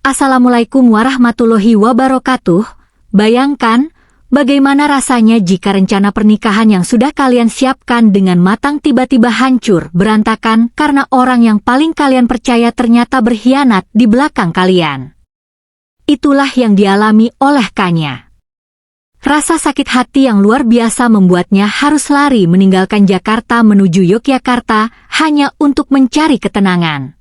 Assalamualaikum warahmatullahi wabarakatuh. Bayangkan, bagaimana rasanya jika rencana pernikahan yang sudah kalian siapkan dengan matang tiba-tiba hancur berantakan karena orang yang paling kalian percaya ternyata berkhianat di belakang kalian. Itulah yang dialami oleh Kanya. Rasa sakit hati yang luar biasa membuatnya harus lari meninggalkan Jakarta menuju Yogyakarta hanya untuk mencari ketenangan.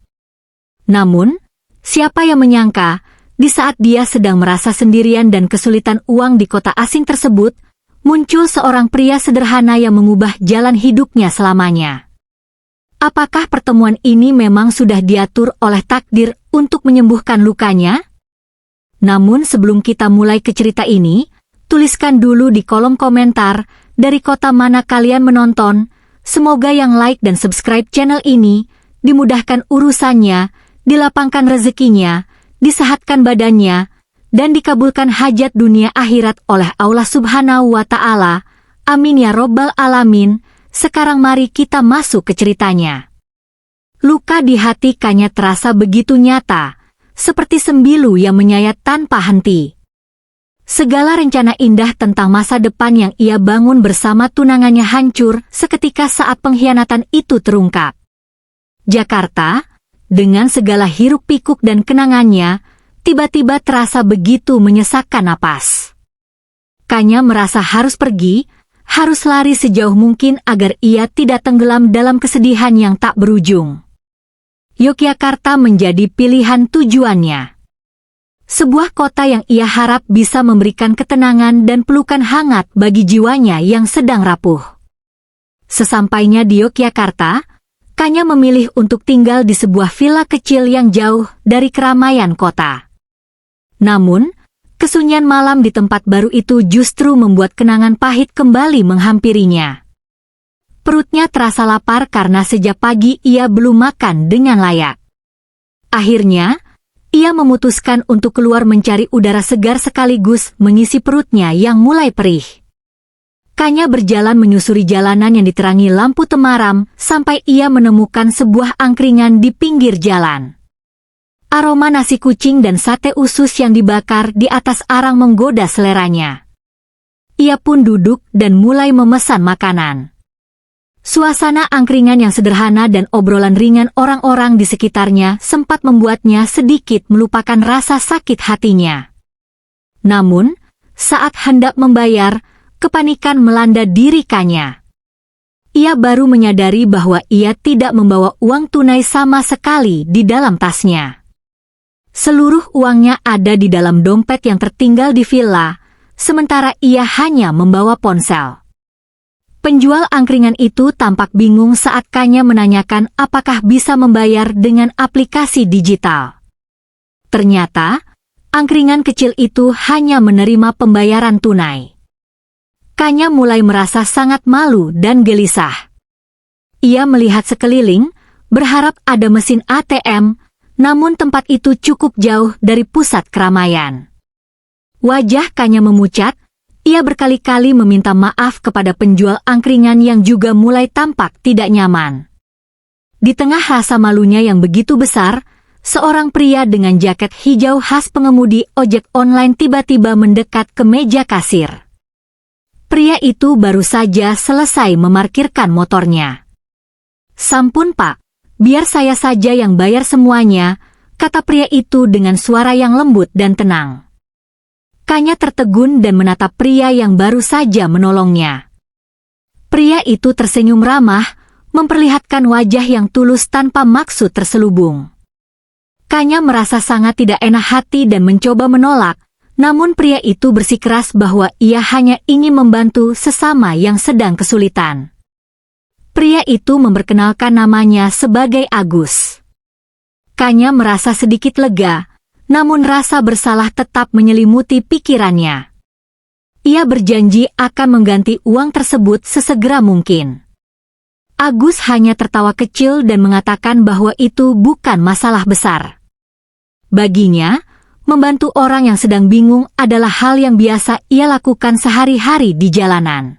Namun, siapa yang menyangka, di saat dia sedang merasa sendirian dan kesulitan uang di kota asing tersebut, muncul seorang pria sederhana yang mengubah jalan hidupnya selamanya. Apakah pertemuan ini memang sudah diatur oleh takdir untuk menyembuhkan lukanya? Namun sebelum kita mulai ke cerita ini, tuliskan dulu di kolom komentar dari kota mana kalian menonton. Semoga yang like dan subscribe channel ini dimudahkan urusannya, dilapangkan rezekinya, disehatkan badannya, dan dikabulkan hajat dunia akhirat oleh Allah Subhanahu wa Ta'ala. Amin ya Robbal Alamin. Sekarang mari kita masuk ke ceritanya. Luka di hati Kanya terasa begitu nyata, seperti sembilu yang menyayat tanpa henti. Segala rencana indah tentang masa depan yang ia bangun bersama tunangannya hancur seketika saat pengkhianatan itu terungkap. Jakarta, dengan segala hiruk-pikuk dan kenangannya, tiba-tiba terasa begitu menyesakkan napas. Kanya merasa harus pergi, harus lari sejauh mungkin agar ia tidak tenggelam dalam kesedihan yang tak berujung. Yogyakarta menjadi pilihan tujuannya. Sebuah kota yang ia harap bisa memberikan ketenangan dan pelukan hangat bagi jiwanya yang sedang rapuh. Sesampainya di Yogyakarta, Kanya memilih untuk tinggal di sebuah villa kecil yang jauh dari keramaian kota. Namun, kesunyian malam di tempat baru itu justru membuat kenangan pahit kembali menghampirinya. Perutnya terasa lapar karena sejak pagi ia belum makan dengan layak. Akhirnya, ia memutuskan untuk keluar mencari udara segar sekaligus mengisi perutnya yang mulai perih. Kanya berjalan menyusuri jalanan yang diterangi lampu temaram sampai ia menemukan sebuah angkringan di pinggir jalan. Aroma nasi kucing dan sate usus yang dibakar di atas arang menggoda seleranya. Ia pun duduk dan mulai memesan makanan. Suasana angkringan yang sederhana dan obrolan ringan orang-orang di sekitarnya sempat membuatnya sedikit melupakan rasa sakit hatinya. Namun, saat hendak membayar, kepanikan melanda diri Kanya. Ia baru menyadari bahwa ia tidak membawa uang tunai sama sekali di dalam tasnya. Seluruh uangnya ada di dalam dompet yang tertinggal di villa, sementara ia hanya membawa ponsel. Penjual angkringan itu tampak bingung saat Kanya menanyakan apakah bisa membayar dengan aplikasi digital. Ternyata, angkringan kecil itu hanya menerima pembayaran tunai. Kanya mulai merasa sangat malu dan gelisah. Ia melihat sekeliling, berharap ada mesin ATM, namun tempat itu cukup jauh dari pusat keramaian. Wajah Kanya memucat, ia berkali-kali meminta maaf kepada penjual angkringan yang juga mulai tampak tidak nyaman. Di tengah rasa malunya yang begitu besar, seorang pria dengan jaket hijau khas pengemudi ojek online tiba-tiba mendekat ke meja kasir. Pria itu baru saja selesai memarkirkan motornya. "Sampun Pak, biar saya saja yang bayar semuanya," kata pria itu dengan suara yang lembut dan tenang. Kanya tertegun dan menatap pria yang baru saja menolongnya. Pria itu tersenyum ramah, memperlihatkan wajah yang tulus tanpa maksud terselubung. Kanya merasa sangat tidak enak hati dan mencoba menolak, namun pria itu bersikeras bahwa ia hanya ingin membantu sesama yang sedang kesulitan. Pria itu memperkenalkan namanya sebagai Agus. Kanya merasa sedikit lega, namun rasa bersalah tetap menyelimuti pikirannya. Ia berjanji akan mengganti uang tersebut sesegera mungkin. Agus hanya tertawa kecil dan mengatakan bahwa itu bukan masalah besar. Baginya, membantu orang yang sedang bingung adalah hal yang biasa ia lakukan sehari-hari di jalanan.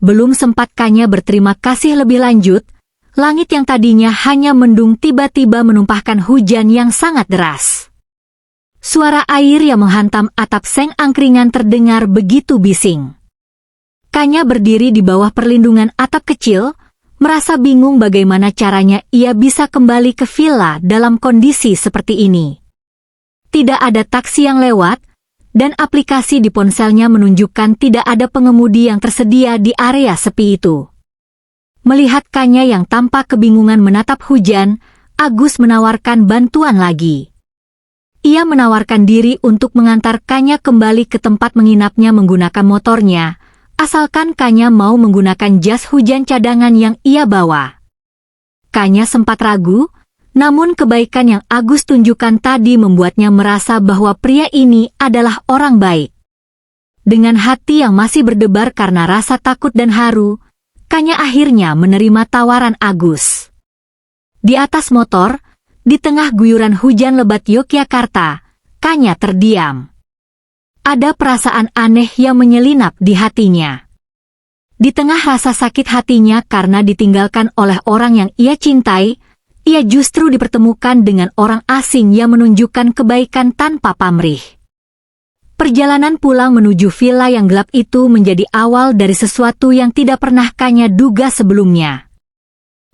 Belum sempat Kanya berterima kasih lebih lanjut, langit yang tadinya hanya mendung tiba-tiba menumpahkan hujan yang sangat deras. Suara air yang menghantam atap seng angkringan terdengar begitu bising. Kanya berdiri di bawah perlindungan atap kecil, merasa bingung bagaimana caranya ia bisa kembali ke villa dalam kondisi seperti ini. Tidak ada taksi yang lewat, dan aplikasi di ponselnya menunjukkan tidak ada pengemudi yang tersedia di area sepi itu. Melihat Kanya yang tampak kebingungan menatap hujan, Agus menawarkan bantuan lagi. Ia menawarkan diri untuk mengantar Kanya kembali ke tempat menginapnya menggunakan motornya, asalkan Kanya mau menggunakan jas hujan cadangan yang ia bawa. Kanya sempat ragu, namun kebaikan yang Agus tunjukkan tadi membuatnya merasa bahwa pria ini adalah orang baik. Dengan hati yang masih berdebar karena rasa takut dan haru, Kanya akhirnya menerima tawaran Agus. Di atas motor, di tengah guyuran hujan lebat Yogyakarta, Kanya terdiam. Ada perasaan aneh yang menyelinap di hatinya. Di tengah rasa sakit hatinya karena ditinggalkan oleh orang yang ia cintai, ia justru dipertemukan dengan orang asing yang menunjukkan kebaikan tanpa pamrih. Perjalanan pulang menuju villa yang gelap itu menjadi awal dari sesuatu yang tidak pernah Kanya duga sebelumnya.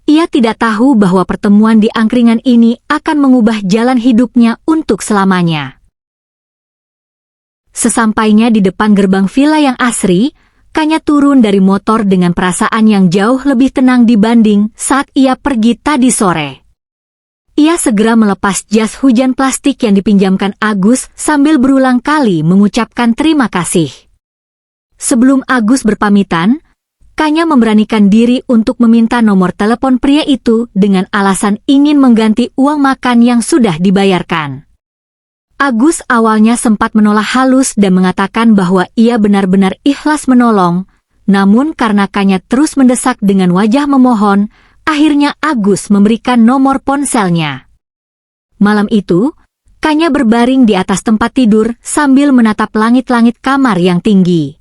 Ia tidak tahu bahwa pertemuan di angkringan ini akan mengubah jalan hidupnya untuk selamanya. Sesampainya di depan gerbang villa yang asri, Kanya turun dari motor dengan perasaan yang jauh lebih tenang dibanding saat ia pergi tadi sore. Ia segera melepas jas hujan plastik yang dipinjamkan Agus sambil berulang kali mengucapkan terima kasih. Sebelum Agus berpamitan, Kanya memberanikan diri untuk meminta nomor telepon pria itu dengan alasan ingin mengganti uang makan yang sudah dibayarkan. Agus awalnya sempat menolak halus dan mengatakan bahwa ia benar-benar ikhlas menolong, namun karena Kanya terus mendesak dengan wajah memohon, akhirnya Agus memberikan nomor ponselnya. Malam itu, Kanya berbaring di atas tempat tidur sambil menatap langit-langit kamar yang tinggi.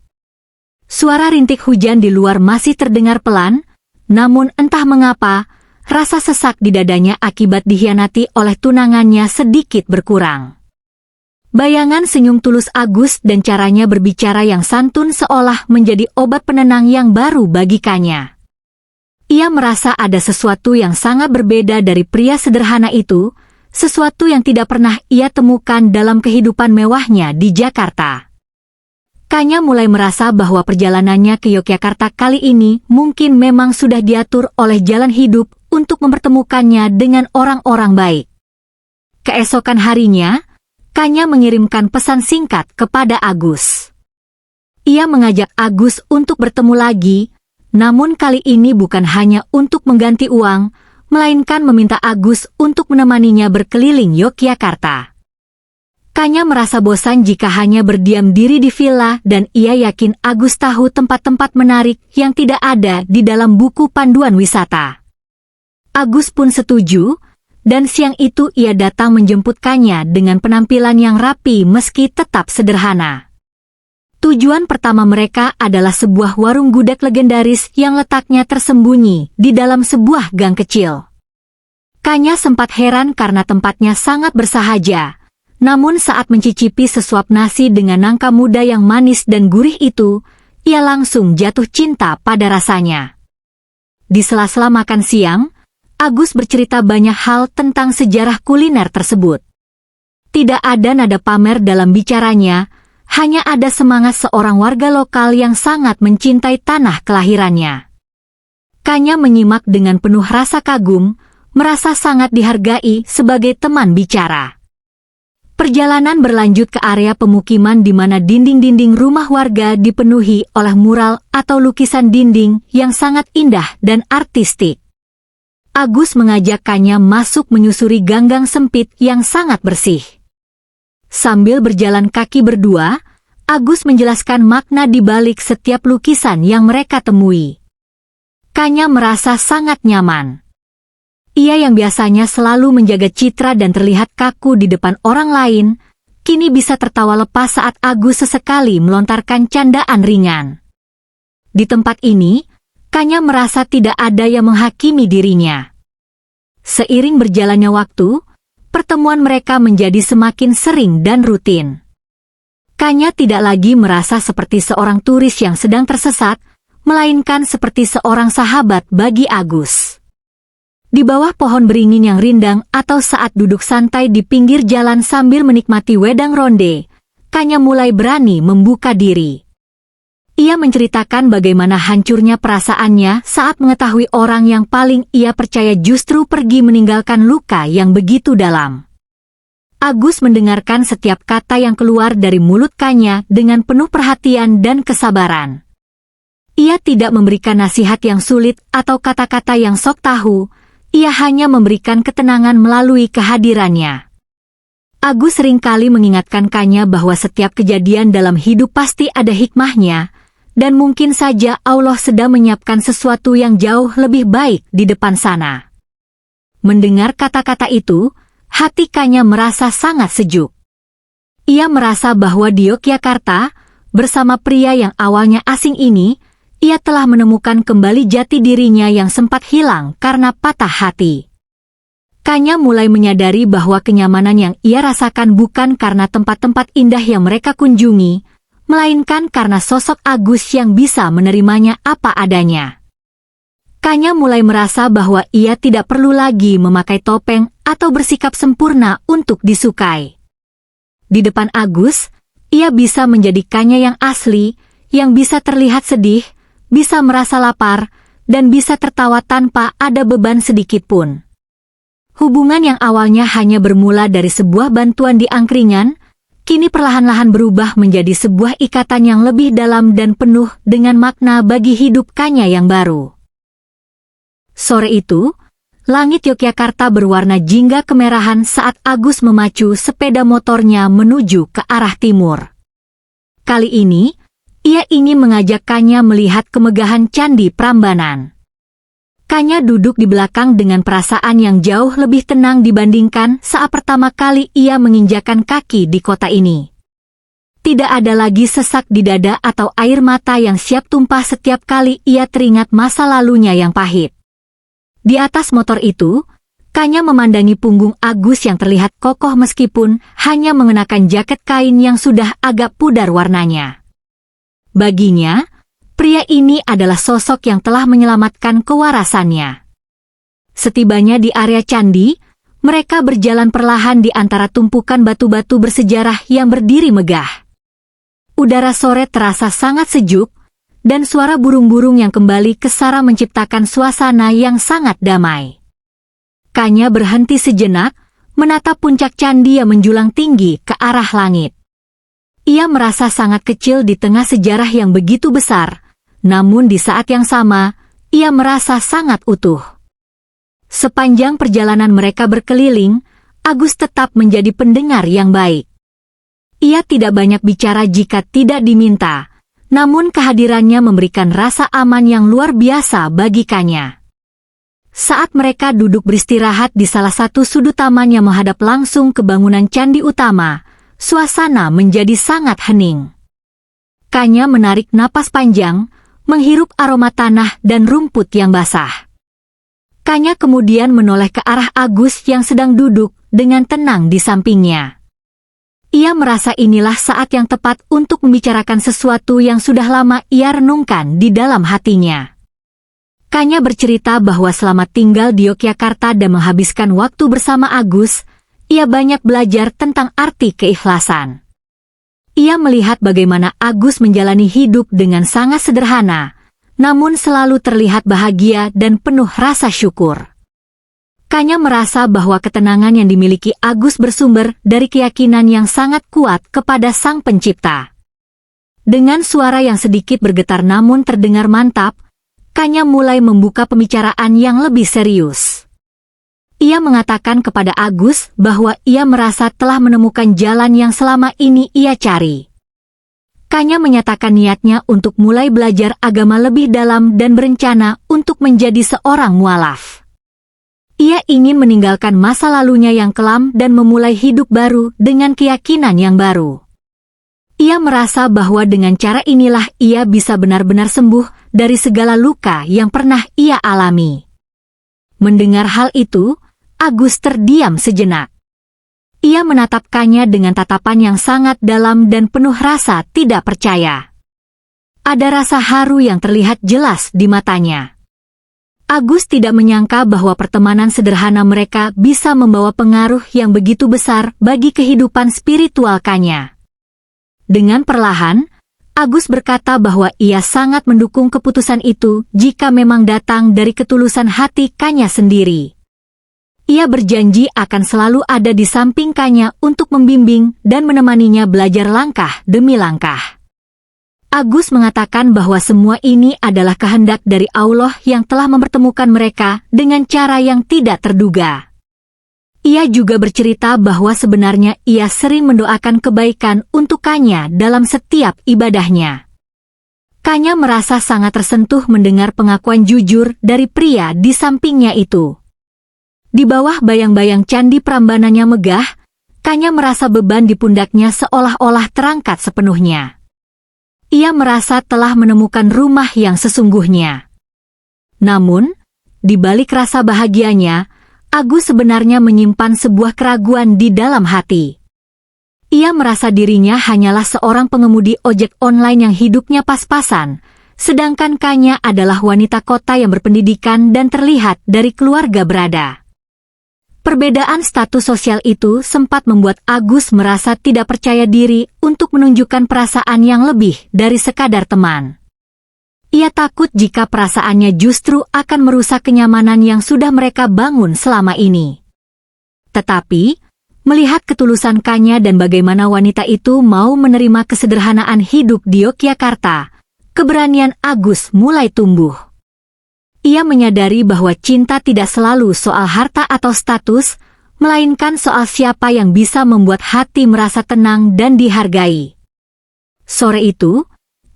Suara rintik hujan di luar masih terdengar pelan, namun entah mengapa, rasa sesak di dadanya akibat dikhianati oleh tunangannya sedikit berkurang. Bayangan senyum tulus Agus dan caranya berbicara yang santun seolah menjadi obat penenang yang baru bagi Kanya. Ia merasa ada sesuatu yang sangat berbeda dari pria sederhana itu, sesuatu yang tidak pernah ia temukan dalam kehidupan mewahnya di Jakarta. Kanya mulai merasa bahwa perjalanannya ke Yogyakarta kali ini mungkin memang sudah diatur oleh jalan hidup untuk mempertemukannya dengan orang-orang baik. Keesokan harinya, Kanya mengirimkan pesan singkat kepada Agus. Ia mengajak Agus untuk bertemu lagi, namun kali ini bukan hanya untuk mengganti uang, melainkan meminta Agus untuk menemaninya berkeliling Yogyakarta. Kanya merasa bosan jika hanya berdiam diri di villa dan ia yakin Agus tahu tempat-tempat menarik yang tidak ada di dalam buku panduan wisata. Agus pun setuju, dan siang itu ia datang menjemput Kanya dengan penampilan yang rapi meski tetap sederhana. Tujuan pertama mereka adalah sebuah warung gudeg legendaris yang letaknya tersembunyi di dalam sebuah gang kecil. Kanya sempat heran karena tempatnya sangat bersahaja. Namun saat mencicipi sesuap nasi dengan nangka muda yang manis dan gurih itu, ia langsung jatuh cinta pada rasanya. Di sela-sela makan siang, Agus bercerita banyak hal tentang sejarah kuliner tersebut. Tidak ada nada pamer dalam bicaranya, hanya ada semangat seorang warga lokal yang sangat mencintai tanah kelahirannya. Kanya menyimak dengan penuh rasa kagum, merasa sangat dihargai sebagai teman bicara. Perjalanan berlanjut ke area pemukiman di mana dinding-dinding rumah warga dipenuhi oleh mural atau lukisan dinding yang sangat indah dan artistik. Agus mengajak Kanya masuk menyusuri gang-gang sempit yang sangat bersih. Sambil berjalan kaki berdua, Agus menjelaskan makna di balik setiap lukisan yang mereka temui. Kanya merasa sangat nyaman. Ia yang biasanya selalu menjaga citra dan terlihat kaku di depan orang lain, kini bisa tertawa lepas saat Agus sesekali melontarkan candaan ringan. Di tempat ini, Kanya merasa tidak ada yang menghakimi dirinya. Seiring berjalannya waktu, pertemuan mereka menjadi semakin sering dan rutin. Kanya tidak lagi merasa seperti seorang turis yang sedang tersesat, melainkan seperti seorang sahabat bagi Agus. Di bawah pohon beringin yang rindang atau saat duduk santai di pinggir jalan sambil menikmati wedang ronde, Kanya mulai berani membuka diri. Ia menceritakan bagaimana hancurnya perasaannya saat mengetahui orang yang paling ia percaya justru pergi meninggalkan luka yang begitu dalam. Agus mendengarkan setiap kata yang keluar dari mulut Kanya dengan penuh perhatian dan kesabaran. Ia tidak memberikan nasihat yang sulit atau kata-kata yang sok tahu, ia hanya memberikan ketenangan melalui kehadirannya. Agus seringkali mengingatkan Kanya bahwa setiap kejadian dalam hidup pasti ada hikmahnya, dan mungkin saja Allah sedang menyiapkan sesuatu yang jauh lebih baik di depan sana. Mendengar kata-kata itu, hati Kanya merasa sangat sejuk. Ia merasa bahwa di Yogyakarta, bersama pria yang awalnya asing ini, ia telah menemukan kembali jati dirinya yang sempat hilang karena patah hati. Kanya mulai menyadari bahwa kenyamanan yang ia rasakan bukan karena tempat-tempat indah yang mereka kunjungi, melainkan karena sosok Agus yang bisa menerimanya apa adanya. Kanya mulai merasa bahwa ia tidak perlu lagi memakai topeng atau bersikap sempurna untuk disukai. Di depan Agus, ia bisa menjadi Kanya yang asli, yang bisa terlihat sedih, bisa merasa lapar, dan bisa tertawa tanpa ada beban sedikit pun. Hubungan yang awalnya hanya bermula dari sebuah bantuan di angkringan, kini perlahan-lahan berubah menjadi sebuah ikatan yang lebih dalam dan penuh dengan makna bagi hidup Kanya yang baru. Sore itu, langit Yogyakarta berwarna jingga kemerahan saat Agus memacu sepeda motornya menuju ke arah timur. Kali ini, ia ingin mengajak Kanya melihat kemegahan Candi Prambanan. Kanya duduk di belakang dengan perasaan yang jauh lebih tenang dibandingkan saat pertama kali ia menginjakan kaki di kota ini. Tidak ada lagi sesak di dada atau air mata yang siap tumpah setiap kali ia teringat masa lalunya yang pahit. Di atas motor itu, Kanya memandangi punggung Agus yang terlihat kokoh meskipun hanya mengenakan jaket kain yang sudah agak pudar warnanya. Baginya, pria ini adalah sosok yang telah menyelamatkan kewarasannya. Setibanya di area candi, mereka berjalan perlahan di antara tumpukan batu-batu bersejarah yang berdiri megah. Udara sore terasa sangat sejuk, dan suara burung-burung yang kembali ke sarang menciptakan suasana yang sangat damai. Kanya berhenti sejenak, menatap puncak candi yang menjulang tinggi ke arah langit. Ia merasa sangat kecil di tengah sejarah yang begitu besar, namun di saat yang sama, ia merasa sangat utuh. Sepanjang perjalanan mereka berkeliling, Agus tetap menjadi pendengar yang baik. Ia tidak banyak bicara jika tidak diminta, namun kehadirannya memberikan rasa aman yang luar biasa bagi Kanya. Saat mereka duduk beristirahat di salah satu sudut taman yang menghadap langsung ke bangunan candi utama, suasana menjadi sangat hening. Kanya menarik napas panjang, menghirup aroma tanah dan rumput yang basah. Kanya kemudian menoleh ke arah Agus yang sedang duduk dengan tenang di sampingnya. Ia merasa inilah saat yang tepat untuk membicarakan sesuatu yang sudah lama ia renungkan di dalam hatinya. Kanya bercerita bahwa selama tinggal di Yogyakarta dan menghabiskan waktu bersama Agus, ia banyak belajar tentang arti keikhlasan. Ia melihat bagaimana Agus menjalani hidup dengan sangat sederhana, namun selalu terlihat bahagia dan penuh rasa syukur. Kanya merasa bahwa ketenangan yang dimiliki Agus bersumber dari keyakinan yang sangat kuat kepada Sang Pencipta. Dengan suara yang sedikit bergetar namun terdengar mantap, Kanya mulai membuka pembicaraan yang lebih serius. Ia mengatakan kepada Agus bahwa ia merasa telah menemukan jalan yang selama ini ia cari. Kanya menyatakan niatnya untuk mulai belajar agama lebih dalam dan berencana untuk menjadi seorang mualaf. Ia ingin meninggalkan masa lalunya yang kelam dan memulai hidup baru dengan keyakinan yang baru. Ia merasa bahwa dengan cara inilah ia bisa benar-benar sembuh dari segala luka yang pernah ia alami. Mendengar hal itu, Agus terdiam sejenak. Ia menatapkannya dengan tatapan yang sangat dalam dan penuh rasa tidak percaya. Ada rasa haru yang terlihat jelas di matanya. Agus tidak menyangka bahwa pertemanan sederhana mereka bisa membawa pengaruh yang begitu besar bagi kehidupan spiritual Kanya. Dengan perlahan, Agus berkata bahwa ia sangat mendukung keputusan itu jika memang datang dari ketulusan hati Kanya sendiri. Ia berjanji akan selalu ada di samping Kanya untuk membimbing dan menemaninya belajar langkah demi langkah. Agus mengatakan bahwa semua ini adalah kehendak dari Allah yang telah mempertemukan mereka dengan cara yang tidak terduga. Ia juga bercerita bahwa sebenarnya ia sering mendoakan kebaikan untuk Kanya dalam setiap ibadahnya. Kanya merasa sangat tersentuh mendengar pengakuan jujur dari pria di sampingnya itu. Di bawah bayang-bayang candi Prambananya megah, Kanya merasa beban di pundaknya seolah-olah terangkat sepenuhnya. Ia merasa telah menemukan rumah yang sesungguhnya. Namun, di balik rasa bahagianya, Agus sebenarnya menyimpan sebuah keraguan di dalam hati. Ia merasa dirinya hanyalah seorang pengemudi ojek online yang hidupnya pas-pasan, sedangkan Kanya adalah wanita kota yang berpendidikan dan terlihat dari keluarga berada. Perbedaan status sosial itu sempat membuat Agus merasa tidak percaya diri untuk menunjukkan perasaan yang lebih dari sekadar teman. Ia takut jika perasaannya justru akan merusak kenyamanan yang sudah mereka bangun selama ini. Tetapi, melihat ketulusan Kanya dan bagaimana wanita itu mau menerima kesederhanaan hidup di Yogyakarta, keberanian Agus mulai tumbuh. Ia menyadari bahwa cinta tidak selalu soal harta atau status, melainkan soal siapa yang bisa membuat hati merasa tenang dan dihargai. Sore itu,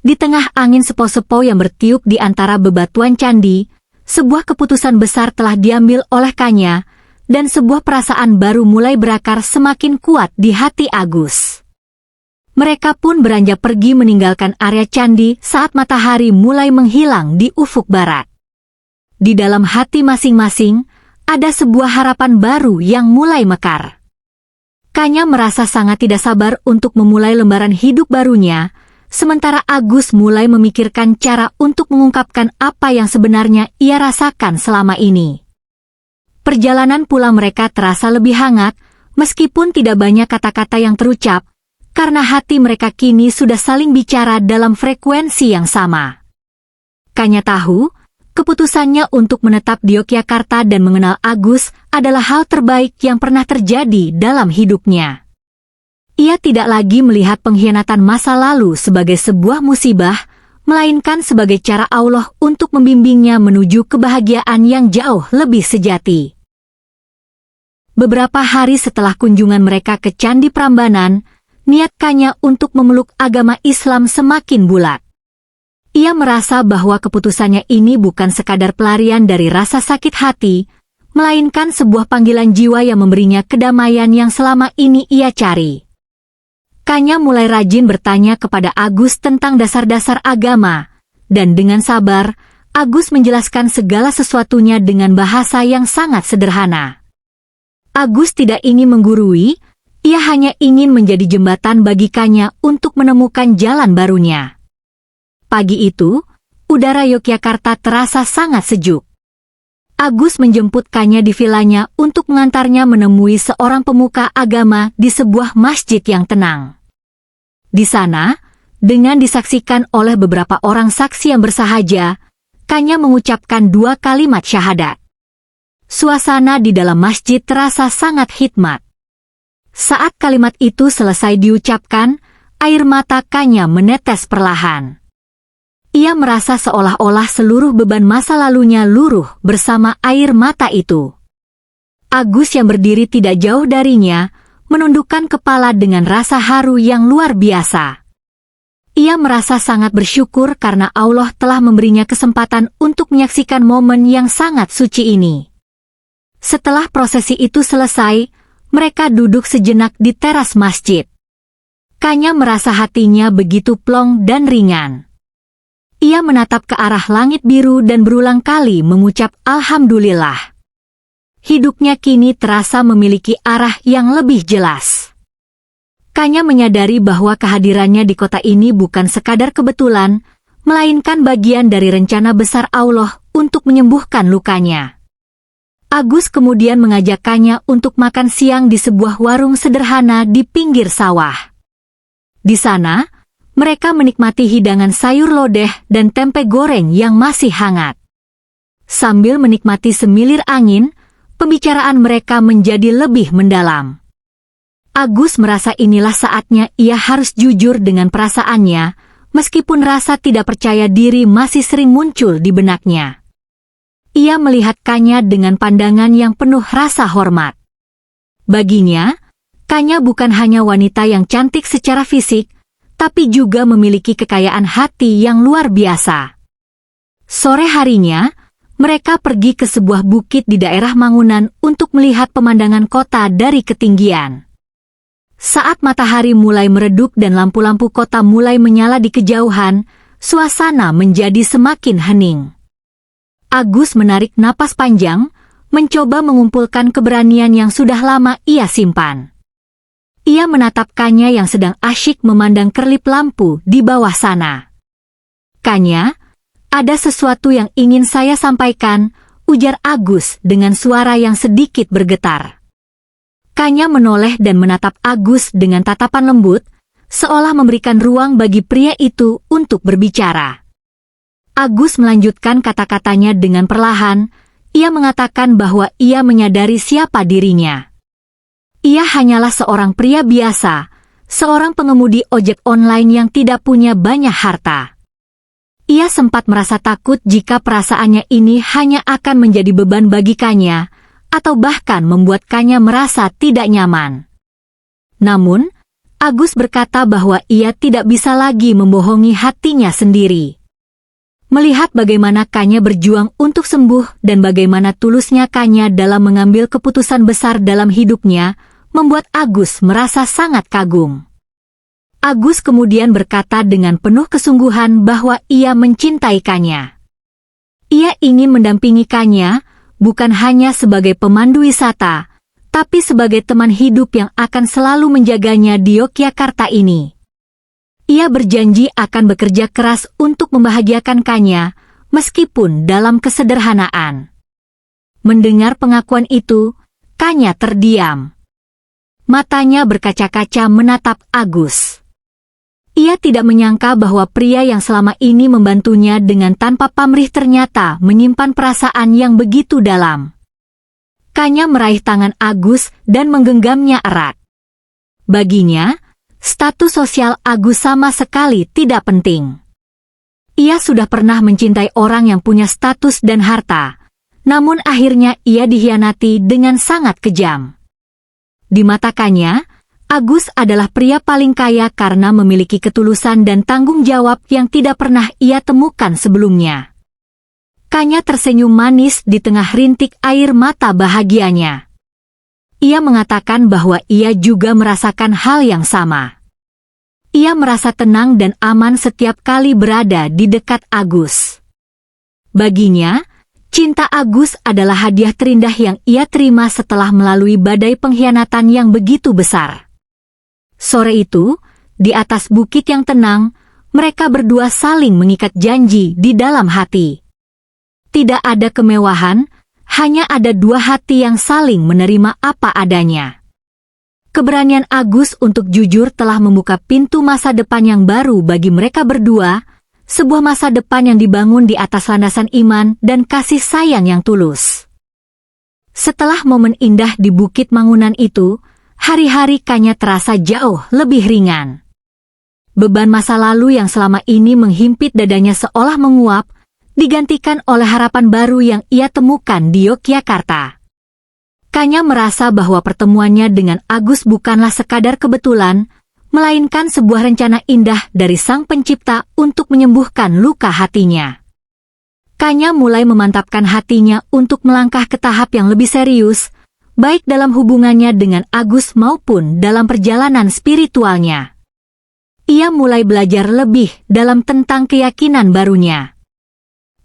di tengah angin sepo-sepo yang bertiup di antara bebatuan candi, sebuah keputusan besar telah diambil oleh Kanya, dan sebuah perasaan baru mulai berakar semakin kuat di hati Agus. Mereka pun beranjak pergi meninggalkan area candi saat matahari mulai menghilang di ufuk barat. Di dalam hati masing-masing, ada sebuah harapan baru yang mulai mekar. Kanya merasa sangat tidak sabar untuk memulai lembaran hidup barunya, sementara Agus mulai memikirkan cara untuk mengungkapkan apa yang sebenarnya ia rasakan selama ini. Perjalanan pulang mereka terasa lebih hangat, meskipun tidak banyak kata-kata yang terucap, karena hati mereka kini sudah saling bicara dalam frekuensi yang sama. Kanya tahu, keputusannya untuk menetap di Yogyakarta dan mengenal Agus adalah hal terbaik yang pernah terjadi dalam hidupnya. Ia tidak lagi melihat pengkhianatan masa lalu sebagai sebuah musibah, melainkan sebagai cara Allah untuk membimbingnya menuju kebahagiaan yang jauh lebih sejati. Beberapa hari setelah kunjungan mereka ke Candi Prambanan, niat Kanya untuk memeluk agama Islam semakin bulat. Ia merasa bahwa keputusannya ini bukan sekadar pelarian dari rasa sakit hati, melainkan sebuah panggilan jiwa yang memberinya kedamaian yang selama ini ia cari. Kanya mulai rajin bertanya kepada Agus tentang dasar-dasar agama, dan dengan sabar, Agus menjelaskan segala sesuatunya dengan bahasa yang sangat sederhana. Agus tidak ingin menggurui, ia hanya ingin menjadi jembatan bagi Kanya untuk menemukan jalan barunya. Pagi itu, udara Yogyakarta terasa sangat sejuk. Agus menjemput Kanya di vilanya untuk mengantarnya menemui seorang pemuka agama di sebuah masjid yang tenang. Di sana, dengan disaksikan oleh beberapa orang saksi yang bersahaja, Kanya mengucapkan 2 kalimat syahadat. Suasana di dalam masjid terasa sangat hikmat. Saat kalimat itu selesai diucapkan, air mata Kanya menetes perlahan. Ia merasa seolah-olah seluruh beban masa lalunya luruh bersama air mata itu. Agus yang berdiri tidak jauh darinya, menundukkan kepala dengan rasa haru yang luar biasa. Ia merasa sangat bersyukur karena Allah telah memberinya kesempatan untuk menyaksikan momen yang sangat suci ini. Setelah prosesi itu selesai, mereka duduk sejenak di teras masjid. Kanya merasa hatinya begitu plong dan ringan. Ia menatap ke arah langit biru dan berulang kali mengucap Alhamdulillah. hidupnya kini terasa memiliki arah yang lebih jelas. Kanya menyadari bahwa kehadirannya di kota ini bukan sekadar kebetulan, melainkan bagian dari rencana besar Allah untuk menyembuhkan lukanya. Agus kemudian mengajak Kanya untuk makan siang di sebuah warung sederhana di pinggir sawah. Di sana, mereka menikmati hidangan sayur lodeh dan tempe goreng yang masih hangat. Sambil menikmati semilir angin, pembicaraan mereka menjadi lebih mendalam. Agus merasa inilah saatnya ia harus jujur dengan perasaannya, meskipun rasa tidak percaya diri masih sering muncul di benaknya. Ia melihat Kanya dengan pandangan yang penuh rasa hormat. Baginya, Kanya bukan hanya wanita yang cantik secara fisik, tapi juga memiliki kekayaan hati yang luar biasa. Sore harinya, mereka pergi ke sebuah bukit di daerah Mangunan untuk melihat pemandangan kota dari ketinggian. Saat matahari mulai meredup dan lampu-lampu kota mulai menyala di kejauhan, suasana menjadi semakin hening. Agus menarik napas panjang, mencoba mengumpulkan keberanian yang sudah lama ia simpan. Ia menatap Kanya yang sedang asyik memandang kerlip lampu di bawah sana. "Kanya, ada sesuatu yang ingin saya sampaikan," ujar Agus dengan suara yang sedikit bergetar. Kanya menoleh dan menatap Agus dengan tatapan lembut, seolah memberikan ruang bagi pria itu untuk berbicara. Agus melanjutkan kata-katanya dengan perlahan. Ia mengatakan bahwa ia menyadari siapa dirinya. Ia hanyalah seorang pria biasa, seorang pengemudi ojek online yang tidak punya banyak harta. Ia sempat merasa takut jika perasaannya ini hanya akan menjadi beban bagi Kanya, atau bahkan membuat Kanya merasa tidak nyaman. Namun, Agus berkata bahwa ia tidak bisa lagi membohongi hatinya sendiri. Melihat bagaimana Kanya berjuang untuk sembuh dan bagaimana tulusnya Kanya dalam mengambil keputusan besar dalam hidupnya, membuat Agus merasa sangat kagum. Agus kemudian berkata dengan penuh kesungguhan bahwa ia mencintai Kanya. Ia ingin mendampingi Kanya, bukan hanya sebagai pemandu wisata, tapi sebagai teman hidup yang akan selalu menjaganya di Yogyakarta ini. Ia berjanji akan bekerja keras untuk membahagiakan Kanya, meskipun dalam kesederhanaan. Mendengar pengakuan itu, Kanya terdiam. Matanya berkaca-kaca menatap Agus. Ia tidak menyangka bahwa pria yang selama ini membantunya dengan tanpa pamrih ternyata menyimpan perasaan yang begitu dalam. Kanya meraih tangan Agus dan menggenggamnya erat. Baginya, status sosial Agus sama sekali tidak penting. Ia sudah pernah mencintai orang yang punya status dan harta, namun akhirnya ia dikhianati dengan sangat kejam. Di mata Kanya, Agus adalah pria paling kaya karena memiliki ketulusan dan tanggung jawab yang tidak pernah ia temukan sebelumnya. Kanya tersenyum manis di tengah rintik air mata bahagianya. Ia mengatakan bahwa ia juga merasakan hal yang sama. Ia merasa tenang dan aman setiap kali berada di dekat Agus. Baginya, cinta Agus adalah hadiah terindah yang ia terima setelah melalui badai pengkhianatan yang begitu besar. Sore itu, di atas bukit yang tenang, mereka berdua saling mengikat janji di dalam hati. Tidak ada kemewahan, hanya ada dua hati yang saling menerima apa adanya. Keberanian Agus untuk jujur telah membuka pintu masa depan yang baru bagi mereka berdua, sebuah masa depan yang dibangun di atas landasan iman dan kasih sayang yang tulus. Setelah momen indah di Bukit Mangunan itu, hari-hari Kanya terasa jauh lebih ringan. Beban masa lalu yang selama ini menghimpit dadanya seolah menguap, digantikan oleh harapan baru yang ia temukan di Yogyakarta. Kanya merasa bahwa pertemuannya dengan Agus bukanlah sekadar kebetulan, melainkan sebuah rencana indah dari Sang Pencipta untuk menyembuhkan luka hatinya. Kanya mulai memantapkan hatinya untuk melangkah ke tahap yang lebih serius, baik dalam hubungannya dengan Agus maupun dalam perjalanan spiritualnya. Ia mulai belajar lebih dalam tentang keyakinan barunya.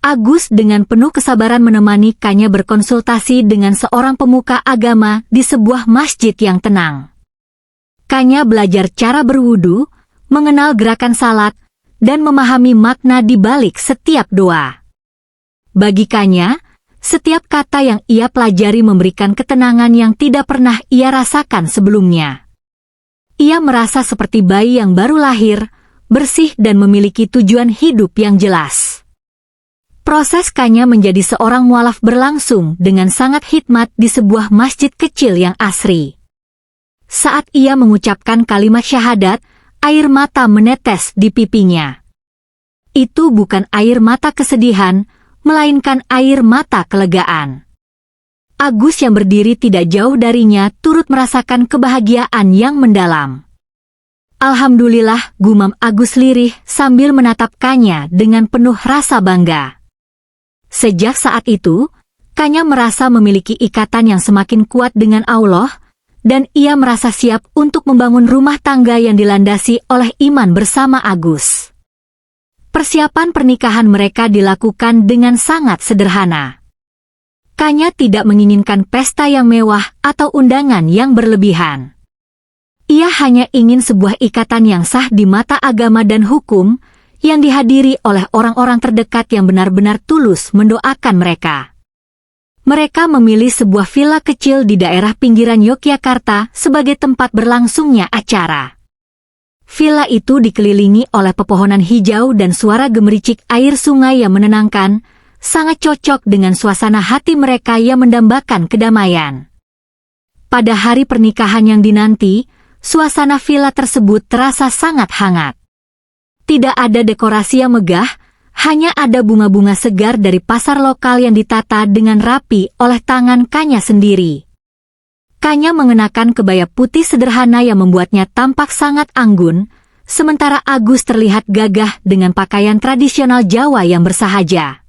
Agus dengan penuh kesabaran menemani Kanya berkonsultasi dengan seorang pemuka agama di sebuah masjid yang tenang. Kanya belajar cara berwudu, mengenal gerakan salat, dan memahami makna di balik setiap doa. Bagi Kanya, setiap kata yang ia pelajari memberikan ketenangan yang tidak pernah ia rasakan sebelumnya. Ia merasa seperti bayi yang baru lahir, bersih dan memiliki tujuan hidup yang jelas. Proses Kanya menjadi seorang mualaf berlangsung dengan sangat hikmat di sebuah masjid kecil yang asri. Saat ia mengucapkan kalimat syahadat, air mata menetes di pipinya. Itu bukan air mata kesedihan, melainkan air mata kelegaan. Agus yang berdiri tidak jauh darinya turut merasakan kebahagiaan yang mendalam. Alhamdulillah, gumam Agus lirih sambil menatap Kanya dengan penuh rasa bangga. Sejak saat itu, Kanya merasa memiliki ikatan yang semakin kuat dengan Allah, dan ia merasa siap untuk membangun rumah tangga yang dilandasi oleh iman bersama Agus. Persiapan pernikahan mereka dilakukan dengan sangat sederhana. Kanya tidak menginginkan pesta yang mewah atau undangan yang berlebihan. Ia hanya ingin sebuah ikatan yang sah di mata agama dan hukum, yang dihadiri oleh orang-orang terdekat yang benar-benar tulus mendoakan mereka. Mereka memilih sebuah villa kecil di daerah pinggiran Yogyakarta sebagai tempat berlangsungnya acara. Villa itu dikelilingi oleh pepohonan hijau dan suara gemericik air sungai yang menenangkan, sangat cocok dengan suasana hati mereka yang mendambakan kedamaian. Pada hari pernikahan yang dinanti, suasana villa tersebut terasa sangat hangat. Tidak ada dekorasi yang megah, hanya ada bunga-bunga segar dari pasar lokal yang ditata dengan rapi oleh tangan Kanya sendiri. Kanya mengenakan kebaya putih sederhana yang membuatnya tampak sangat anggun, sementara Agus terlihat gagah dengan pakaian tradisional Jawa yang bersahaja.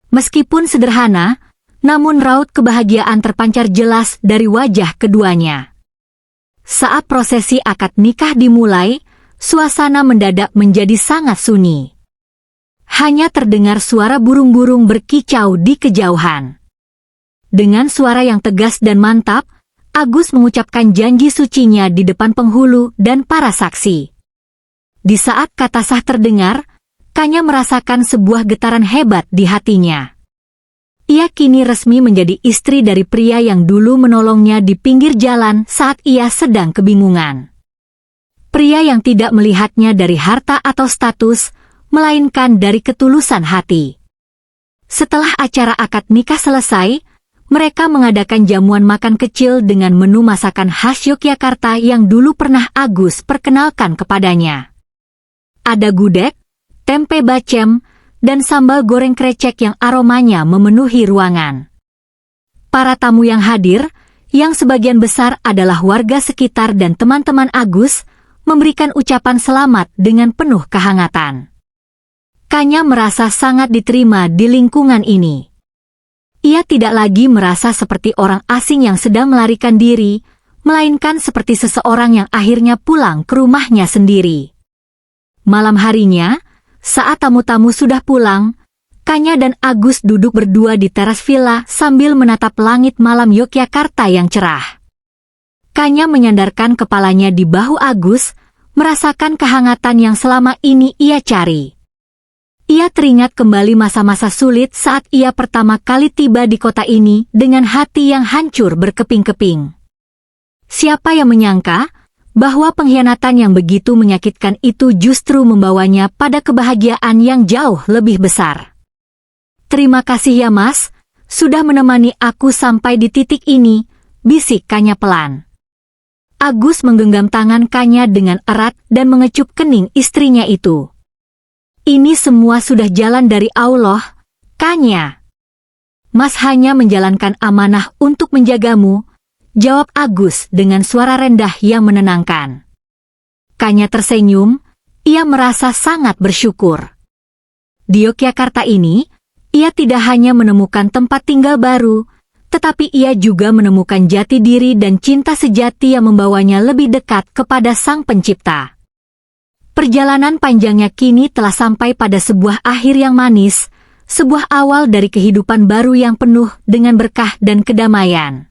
Meskipun sederhana, namun raut kebahagiaan terpancar jelas dari wajah keduanya. Saat prosesi akad nikah dimulai, suasana mendadak menjadi sangat sunyi. Hanya terdengar suara burung-burung berkicau di kejauhan. Dengan suara yang tegas dan mantap, Agus mengucapkan janji sucinya di depan penghulu dan para saksi. Di saat kata sah terdengar, Kanya merasakan sebuah getaran hebat di hatinya. Ia kini resmi menjadi istri dari pria yang dulu menolongnya di pinggir jalan saat ia sedang kebingungan. Pria yang tidak melihatnya dari harta atau status, melainkan dari ketulusan hati. Setelah acara akad nikah selesai, mereka mengadakan jamuan makan kecil dengan menu masakan khas Yogyakarta yang dulu pernah Agus perkenalkan kepadanya. Ada gudeg, tempe bacem, dan sambal goreng krecek yang aromanya memenuhi ruangan. Para tamu yang hadir, yang sebagian besar adalah warga sekitar dan teman-teman Agus, memberikan ucapan selamat dengan penuh kehangatan. Kanya merasa sangat diterima di lingkungan ini. Ia tidak lagi merasa seperti orang asing yang sedang melarikan diri, melainkan seperti seseorang yang akhirnya pulang ke rumahnya sendiri. Malam harinya, saat tamu-tamu sudah pulang, Kanya dan Agus duduk berdua di teras villa sambil menatap langit malam Yogyakarta yang cerah. Kanya menyandarkan kepalanya di bahu Agus, merasakan kehangatan yang selama ini ia cari. Ia teringat kembali masa-masa sulit saat ia pertama kali tiba di kota ini dengan hati yang hancur berkeping-keping. Siapa yang menyangka bahwa pengkhianatan yang begitu menyakitkan itu justru membawanya pada kebahagiaan yang jauh lebih besar. Terima kasih ya Mas, sudah menemani aku sampai di titik ini, bisik Kanya pelan. Agus menggenggam tangan Kanya dengan erat dan mengecup kening istrinya itu. Ini semua sudah jalan dari Allah, Kanya. Mas hanya menjalankan amanah untuk menjagamu, jawab Agus dengan suara rendah yang menenangkan. Kanya tersenyum, ia merasa sangat bersyukur. Di Yogyakarta ini, ia tidak hanya menemukan tempat tinggal baru, tetapi ia juga menemukan jati diri dan cinta sejati yang membawanya lebih dekat kepada Sang Pencipta. Perjalanan panjangnya kini telah sampai pada sebuah akhir yang manis, sebuah awal dari kehidupan baru yang penuh dengan berkah dan kedamaian.